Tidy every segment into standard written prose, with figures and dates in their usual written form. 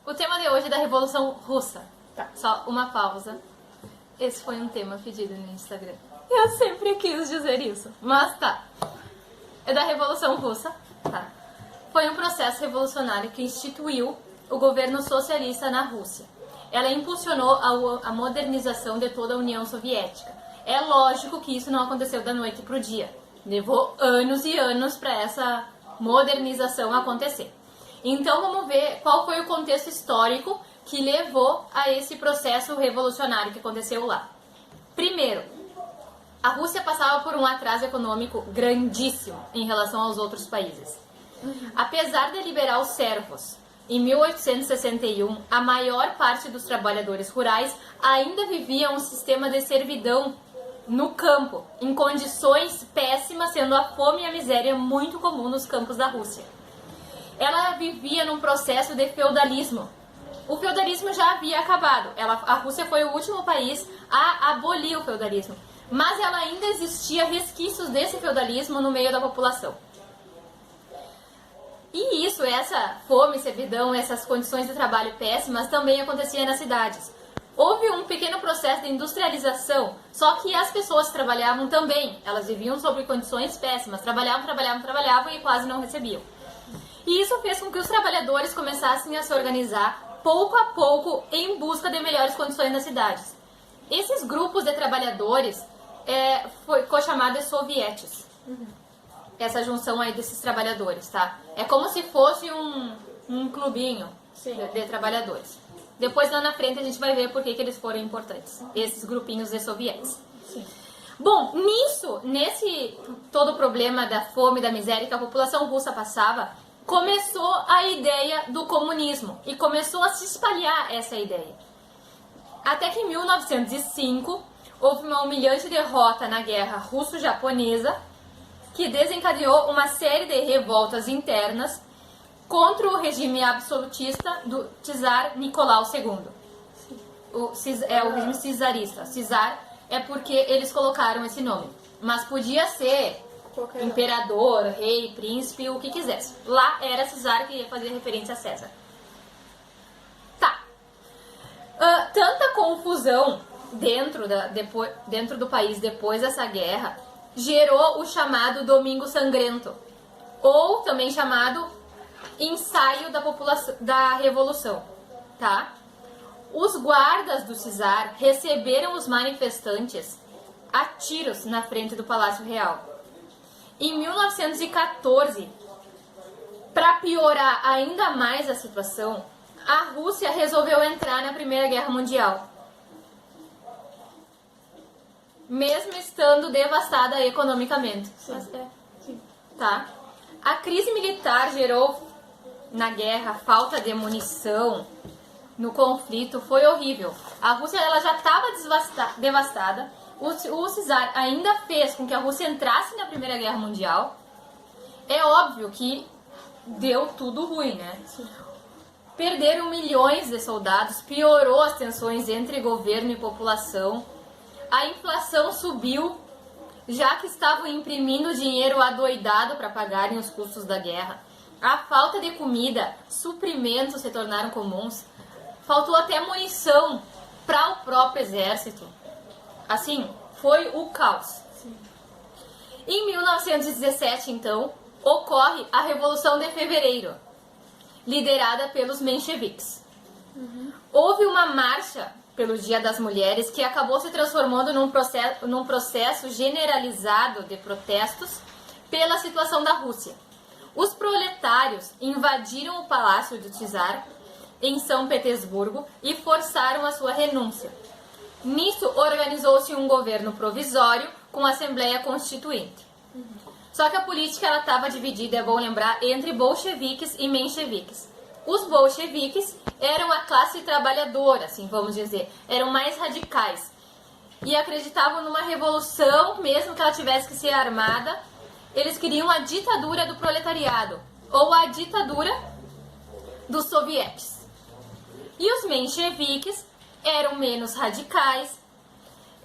O tema de hoje é da Revolução Russa. Tá. Só uma pausa. Esse foi um tema pedido no Instagram. Eu sempre quis dizer isso, mas tá. É da Revolução Russa, tá? Foi um processo revolucionário que instituiu o governo socialista na Rússia. Ela impulsionou a modernização de toda a União Soviética. É lógico que isso não aconteceu da noite pro dia. Levou anos e anos para essa modernização acontecer. Então vamos ver qual foi o contexto histórico que levou a esse processo revolucionário que aconteceu lá. Primeiro, a Rússia passava por um atraso econômico grandíssimo em relação aos outros países. Apesar de liberar os servos, em 1861, a maior parte dos trabalhadores rurais ainda vivia um sistema de servidão no campo, em condições péssimas, sendo a fome e a miséria muito comum nos campos da Rússia. Ela vivia num processo de feudalismo. O feudalismo já havia acabado. A Rússia foi o último país a abolir o feudalismo. Mas ela ainda existia resquícios desse feudalismo no meio da população. E isso, essa fome, servidão, essas condições de trabalho péssimas também acontecia nas cidades. Houve um pequeno processo de industrialização, só que as pessoas que trabalhavam também, elas viviam sob condições péssimas, trabalhavam e quase não recebiam. E isso fez com que os trabalhadores começassem a se organizar pouco a pouco em busca de melhores condições nas cidades. Esses grupos de trabalhadores ficou chamado de sovietes. Essa junção aí desses trabalhadores, tá? É como se fosse um clubinho de trabalhadores. Depois lá na frente a gente vai ver por que eles foram importantes, esses grupinhos de sovietes. Sim. Bom, nesse todo o problema da fome, da miséria que a população russa passava, começou a ideia do comunismo e começou a se espalhar essa ideia. Até que em 1905 houve uma humilhante derrota na guerra russo-japonesa que desencadeou uma série de revoltas internas contra o regime absolutista do czar Nicolau II. O regime czarista. Czar é porque eles colocaram esse nome, mas podia ser imperador, rei, príncipe, o que quisesse. Lá era Czar, que fazia referência a César. Tá. Tanta confusão dentro do país depois dessa guerra gerou o chamado Domingo Sangrento, ou também chamado ensaio da Revolução. Tá? Os guardas do czar receberam os manifestantes a tiros na frente do Palácio Real. Em 1914, para piorar ainda mais a situação, a Rússia resolveu entrar na Primeira Guerra Mundial, mesmo estando devastada economicamente. Sim. Tá? A crise militar gerou na guerra falta de munição, no conflito, foi horrível. A Rússia ela já estava devastada. O czar ainda fez com que a Rússia entrasse na Primeira Guerra Mundial. É óbvio que deu tudo ruim, né? Sim. Perderam milhões de soldados, piorou as tensões entre governo e população. A inflação subiu, já que estavam imprimindo dinheiro adoidado para pagarem os custos da guerra. A falta de comida, suprimentos se tornaram comuns. Faltou até munição para o próprio exército. Assim, foi o caos. Sim. Em 1917, então, ocorre a Revolução de Fevereiro, liderada pelos mencheviques. Houve uma marcha pelo Dia das Mulheres que acabou se transformando num processo generalizado de protestos pela situação da Rússia. Os proletários invadiram o palácio do czar em São Petersburgo e forçaram a sua renúncia. Nisso, organizou-se um governo provisório com Assembleia Constituinte. Só que a política estava dividida, é bom lembrar, entre bolcheviques e mencheviques. Os bolcheviques eram a classe trabalhadora, assim vamos dizer, eram mais radicais e acreditavam numa revolução, mesmo que ela tivesse que ser armada. Eles queriam a ditadura do proletariado ou a ditadura dos sovietes. E os mencheviques eram menos radicais,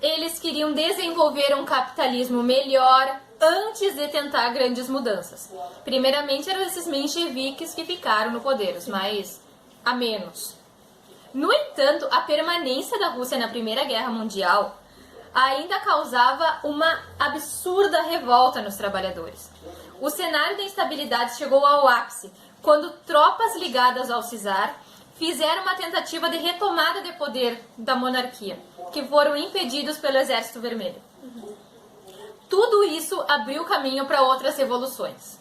eles queriam desenvolver um capitalismo melhor antes de tentar grandes mudanças. Primeiramente eram esses mencheviques que ficaram no poder, os mais a menos. No entanto, a permanência da Rússia na Primeira Guerra Mundial ainda causava uma absurda revolta nos trabalhadores. O cenário da instabilidade chegou ao ápice quando tropas ligadas ao czar fizeram uma tentativa de retomada de poder da monarquia, que foram impedidos pelo Exército Vermelho. Tudo isso abriu caminho para outras revoluções.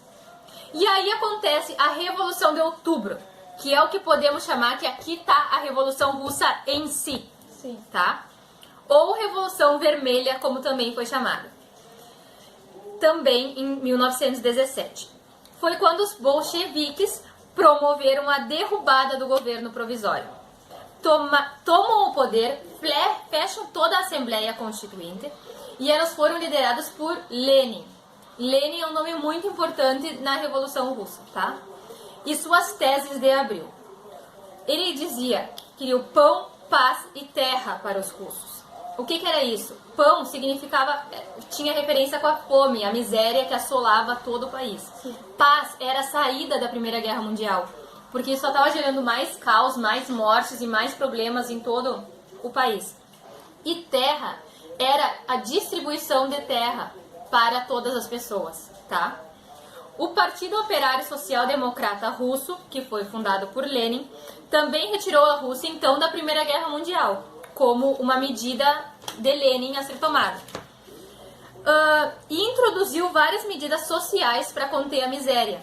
E aí acontece a Revolução de Outubro, que é o que podemos chamar, que aqui está a Revolução Russa em si, tá? Ou Revolução Vermelha, como também foi chamada. Também em 1917. Foi quando os bolcheviques promoveram a derrubada do governo provisório. Tomam o poder, fecham toda a Assembleia Constituinte e elas foram lideradas por Lenin. Lenin é um nome muito importante na Revolução Russa, tá? E suas teses de abril. Ele dizia que queria o pão, paz e terra para os russos. O que era isso? Pão significava, tinha referência com a fome, a miséria que assolava todo o país. Sim. Paz era a saída da Primeira Guerra Mundial, porque isso só estava gerando mais caos, mais mortes e mais problemas em todo o país. E terra era a distribuição de terra para todas as pessoas, tá? O Partido Operário Social Democrata Russo, que foi fundado por Lenin, também retirou a Rússia então da Primeira Guerra Mundial, como uma medida de Lenin a ser tomada. E introduziu várias medidas sociais para conter a miséria.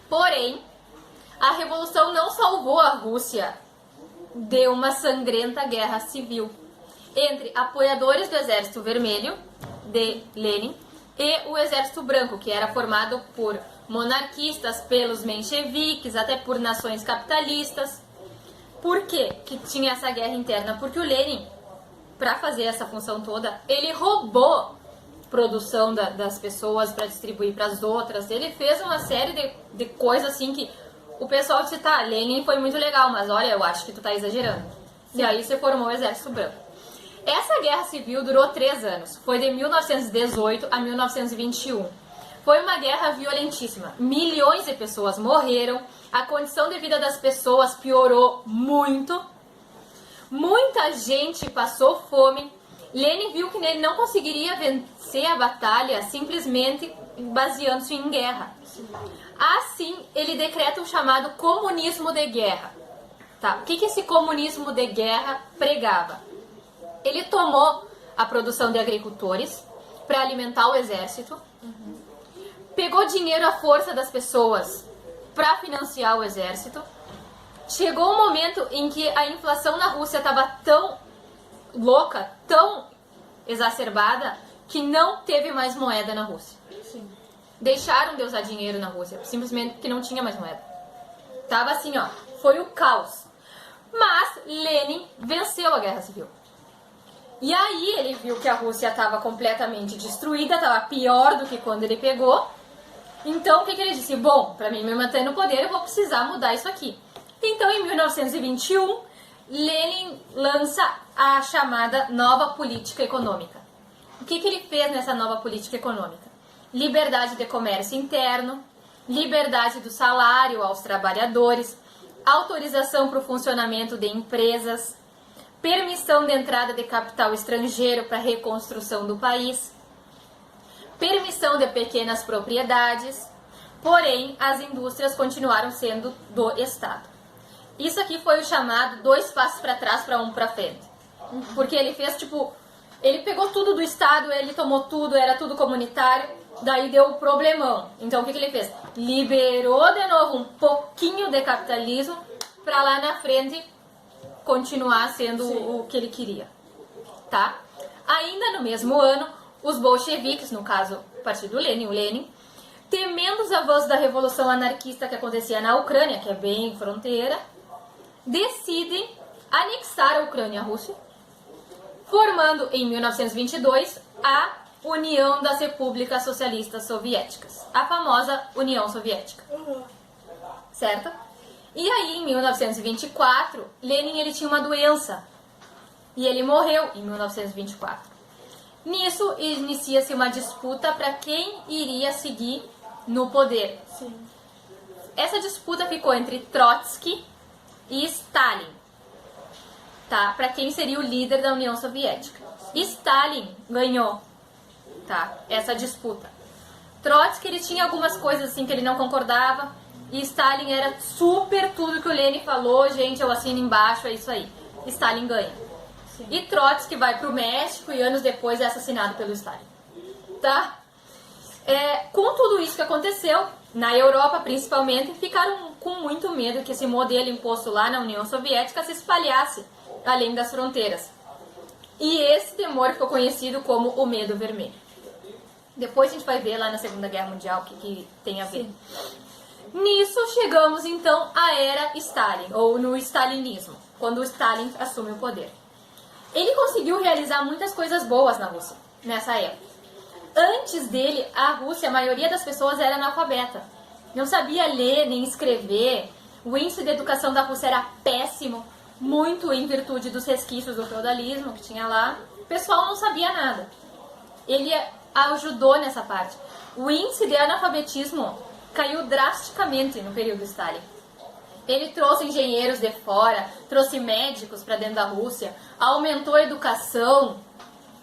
Porém, a Revolução não salvou a Rússia de uma sangrenta guerra civil entre apoiadores do Exército Vermelho, de Lenin, e o Exército Branco, que era formado por monarquistas, pelos mencheviques, até por nações capitalistas. Por quê que tinha essa guerra interna? Porque o Lenin, para fazer essa função toda, ele roubou produção das pessoas para distribuir para as outras. Ele fez uma série de coisas assim que o pessoal disse, tá, Lenin foi muito legal, mas olha, eu acho que tu tá exagerando. E aí se formou o Exército Branco. Essa guerra civil durou 3 anos. Foi de 1918 a 1921. Foi uma guerra violentíssima. Milhões de pessoas morreram. A condição de vida das pessoas piorou muito. Muita gente passou fome. Lenin viu que ele não conseguiria vencer a batalha simplesmente baseando-se em guerra. Assim, ele decreta o chamado comunismo de guerra. Tá? O que esse comunismo de guerra pregava? Ele tomou a produção de agricultores para alimentar o exército, pegou dinheiro à força das pessoas para financiar o exército. Chegou um momento em que a inflação na Rússia estava tão louca, tão exacerbada, que não teve mais moeda na Rússia. Sim. Deixaram de usar dinheiro na Rússia, simplesmente porque não tinha mais moeda. Tava assim, ó, foi o caos. Mas Lenin venceu a guerra civil. E aí ele viu que a Rússia estava completamente destruída, estava pior do que quando ele pegou. Então o que ele disse? Bom, para mim me manter no poder eu vou precisar mudar isso aqui. Então em 1921, Lenin lança a chamada nova política econômica. O que ele fez nessa nova política econômica? Liberdade de comércio interno, liberdade do salário aos trabalhadores, autorização para o funcionamento de empresas, permissão de entrada de capital estrangeiro para a reconstrução do país, permissão de pequenas propriedades, porém as indústrias continuaram sendo do Estado. Isso aqui foi o chamado 2 passos para trás para 1 para frente. Porque ele fez ele pegou tudo do Estado, ele tomou tudo, era tudo comunitário, daí deu o problemão. Então o que ele fez? Liberou de novo um pouquinho de capitalismo para lá na frente continuar sendo o que ele queria, tá? Ainda no mesmo ano, os bolcheviques, no caso, o partido Lenin, o Lenin, temendo os avanços da revolução anarquista que acontecia na Ucrânia, que é bem fronteira, decidem anexar a Ucrânia à Rússia, formando em 1922 a União das Repúblicas Socialistas Soviéticas, a famosa União Soviética, certo? E aí, em 1924, Lenin ele tinha uma doença e ele morreu em 1924. Nisso, inicia-se uma disputa para quem iria seguir no poder. Sim. Essa disputa ficou entre Trotsky e Stalin, tá? Para quem seria o líder da União Soviética. Stalin ganhou, tá? Essa disputa. Trotsky, ele tinha algumas coisas assim que ele não concordava, e Stalin era super tudo que o Lenin falou, gente, eu assino embaixo, é isso aí. Stalin ganha. Sim. E Trotsky vai pro México e anos depois é assassinado pelo Stalin, tá? Com tudo isso que aconteceu, na Europa principalmente, ficaram com muito medo que esse modelo imposto lá na União Soviética se espalhasse além das fronteiras. E esse temor ficou conhecido como o medo vermelho. Depois a gente vai ver lá na Segunda Guerra Mundial o que tem a ver. Sim. Nisso chegamos então à era Stalin, ou no stalinismo, quando o Stalin assume o poder. Ele conseguiu realizar muitas coisas boas na Rússia, nessa época. Antes dele, a Rússia, a maioria das pessoas era analfabeta. Não sabia ler nem escrever. O índice de educação da Rússia era péssimo, muito em virtude dos resquícios do feudalismo que tinha lá. O pessoal não sabia nada. Ele ajudou nessa parte. O índice de analfabetismo caiu drasticamente no período Stalin. Ele trouxe engenheiros de fora, trouxe médicos para dentro da Rússia, aumentou a educação,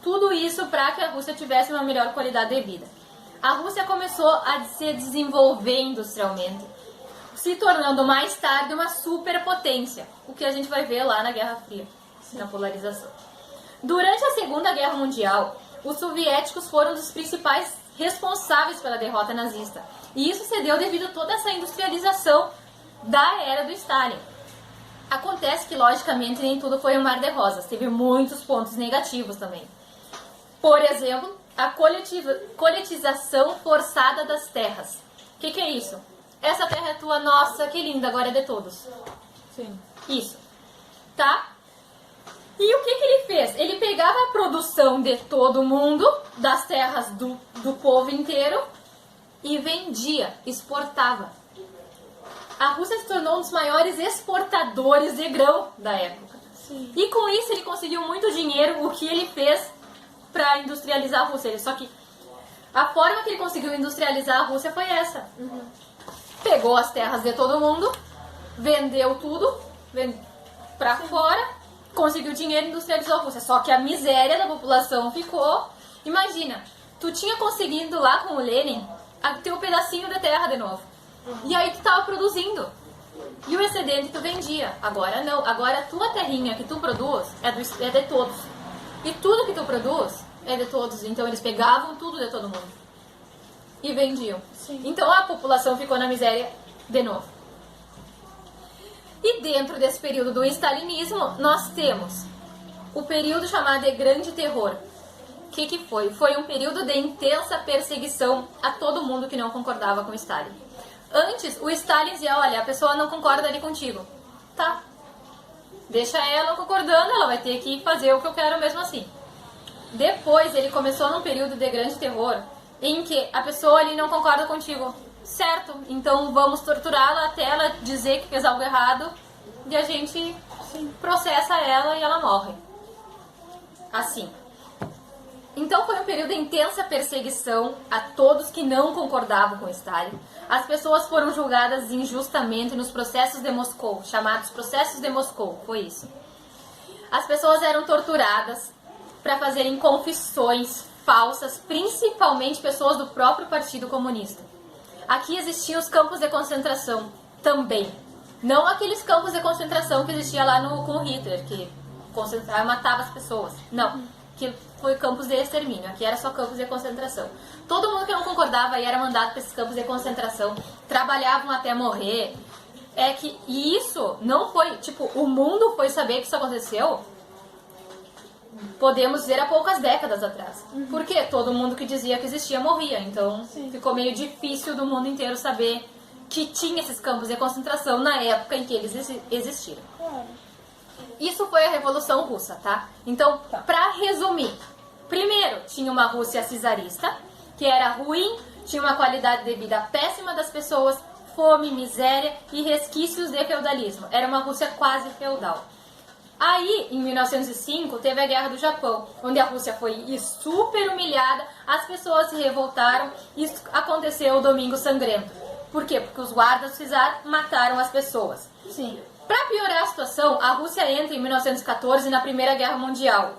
tudo isso para que a Rússia tivesse uma melhor qualidade de vida. A Rússia começou a se desenvolver industrialmente, se tornando mais tarde uma superpotência, o que a gente vai ver lá na Guerra Fria, na polarização. Durante a Segunda Guerra Mundial, os soviéticos foram dos principais responsáveis pela derrota nazista. E isso se deu devido a toda essa industrialização da era do Stalin. Acontece que, logicamente, nem tudo foi um mar de rosas. Teve muitos pontos negativos também. Por exemplo, a coletização forçada das terras. O que é isso? Essa terra é tua, nossa, que linda, agora é de todos. Sim. Isso. Tá? E o que ele fez? Ele pegava a produção de todo mundo, das terras do povo inteiro, e vendia, exportava. A Rússia se tornou um dos maiores exportadores de grão da época. Sim. E com isso ele conseguiu muito dinheiro. O que ele fez para industrializar a Rússia? Só que a forma que ele conseguiu industrializar a Rússia foi essa. Pegou as terras de todo mundo, vendeu tudo para fora, conseguiu dinheiro e industrializou a Rússia. Só que a miséria da população ficou. Imagina, tu tinha conseguido lá com o Lenin ter um pedacinho de terra de novo. E aí tu tava produzindo. E o excedente tu vendia. Agora não. Agora a tua terrinha que tu produz é de todos. E tudo que tu produz é de todos. Então eles pegavam tudo de todo mundo e vendiam. Sim. Então a população ficou na miséria de novo. E dentro desse período do stalinismo, nós temos o período chamado de Grande Terror. O que foi? Foi um período de intensa perseguição a todo mundo que não concordava com o Stalin. Antes, o Stalin dizia, olha, a pessoa não concorda ali contigo. Tá. Deixa ela concordando, ela vai ter que fazer o que eu quero mesmo assim. Depois, ele começou num período de grande terror, em que a pessoa ali não concorda contigo. Certo, então vamos torturá-la até ela dizer que fez algo errado, e a gente processa ela e ela morre. Assim. Então foi um período de intensa perseguição a todos que não concordavam com Stalin. As pessoas foram julgadas injustamente nos processos de Moscou, chamados processos de Moscou, foi isso. As pessoas eram torturadas para fazerem confissões falsas, principalmente pessoas do próprio Partido Comunista. Aqui existiam os campos de concentração também. Não aqueles campos de concentração que existia lá com Hitler, que concentrava e matava as pessoas. Não. Que foi campos de extermínio, aqui era só campos de concentração. Todo mundo que não concordava era mandado para esses campos de concentração, trabalhavam até morrer. E isso não foi, o mundo foi saber que isso aconteceu, podemos dizer, há poucas décadas atrás. Porque todo mundo que dizia que existia morria, então ficou meio difícil do mundo inteiro saber que tinha esses campos de concentração na época em que eles existiram. Isso foi a Revolução Russa, tá? Então, pra resumir, primeiro, tinha uma Rússia czarista, que era ruim, tinha uma qualidade de vida péssima das pessoas, fome, miséria e resquícios de feudalismo. Era uma Rússia quase feudal. Aí, em 1905, teve a Guerra do Japão, onde a Rússia foi super humilhada, as pessoas se revoltaram, isso aconteceu o Domingo Sangrento. Por quê? Porque os guardas czar mataram as pessoas. Sim. Para piorar a situação, a Rússia entra em 1914 na Primeira Guerra Mundial,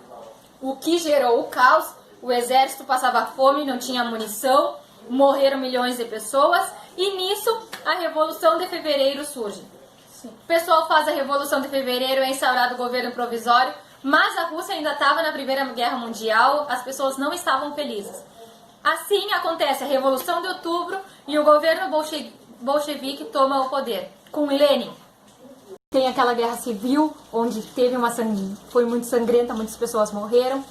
o que gerou o caos. O exército passava fome, não tinha munição, morreram milhões de pessoas e nisso a Revolução de Fevereiro surge. Sim. O pessoal faz a Revolução de Fevereiro, é instaurado o governo provisório, mas a Rússia ainda estava na Primeira Guerra Mundial, as pessoas não estavam felizes. Assim acontece a Revolução de Outubro e o governo bolchevique toma o poder, com Lenin. Tem aquela guerra civil, onde foi muito sangrenta, muitas pessoas morreram.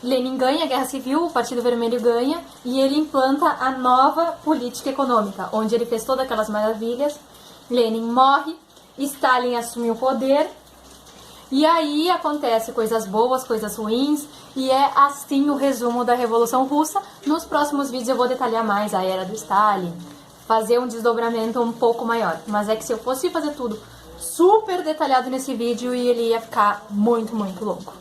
Lenin ganha a guerra civil, o Partido Vermelho ganha, e ele implanta a nova política econômica, onde ele fez todas aquelas maravilhas. Lenin morre, Stalin assume o poder, e aí acontece coisas boas, coisas ruins, e é assim o resumo da Revolução Russa. Nos próximos vídeos eu vou detalhar mais a era do Stalin, fazer um desdobramento um pouco maior. Mas é que se eu fosse fazer tudo super detalhado nesse vídeo, ele ia ficar muito, muito longo.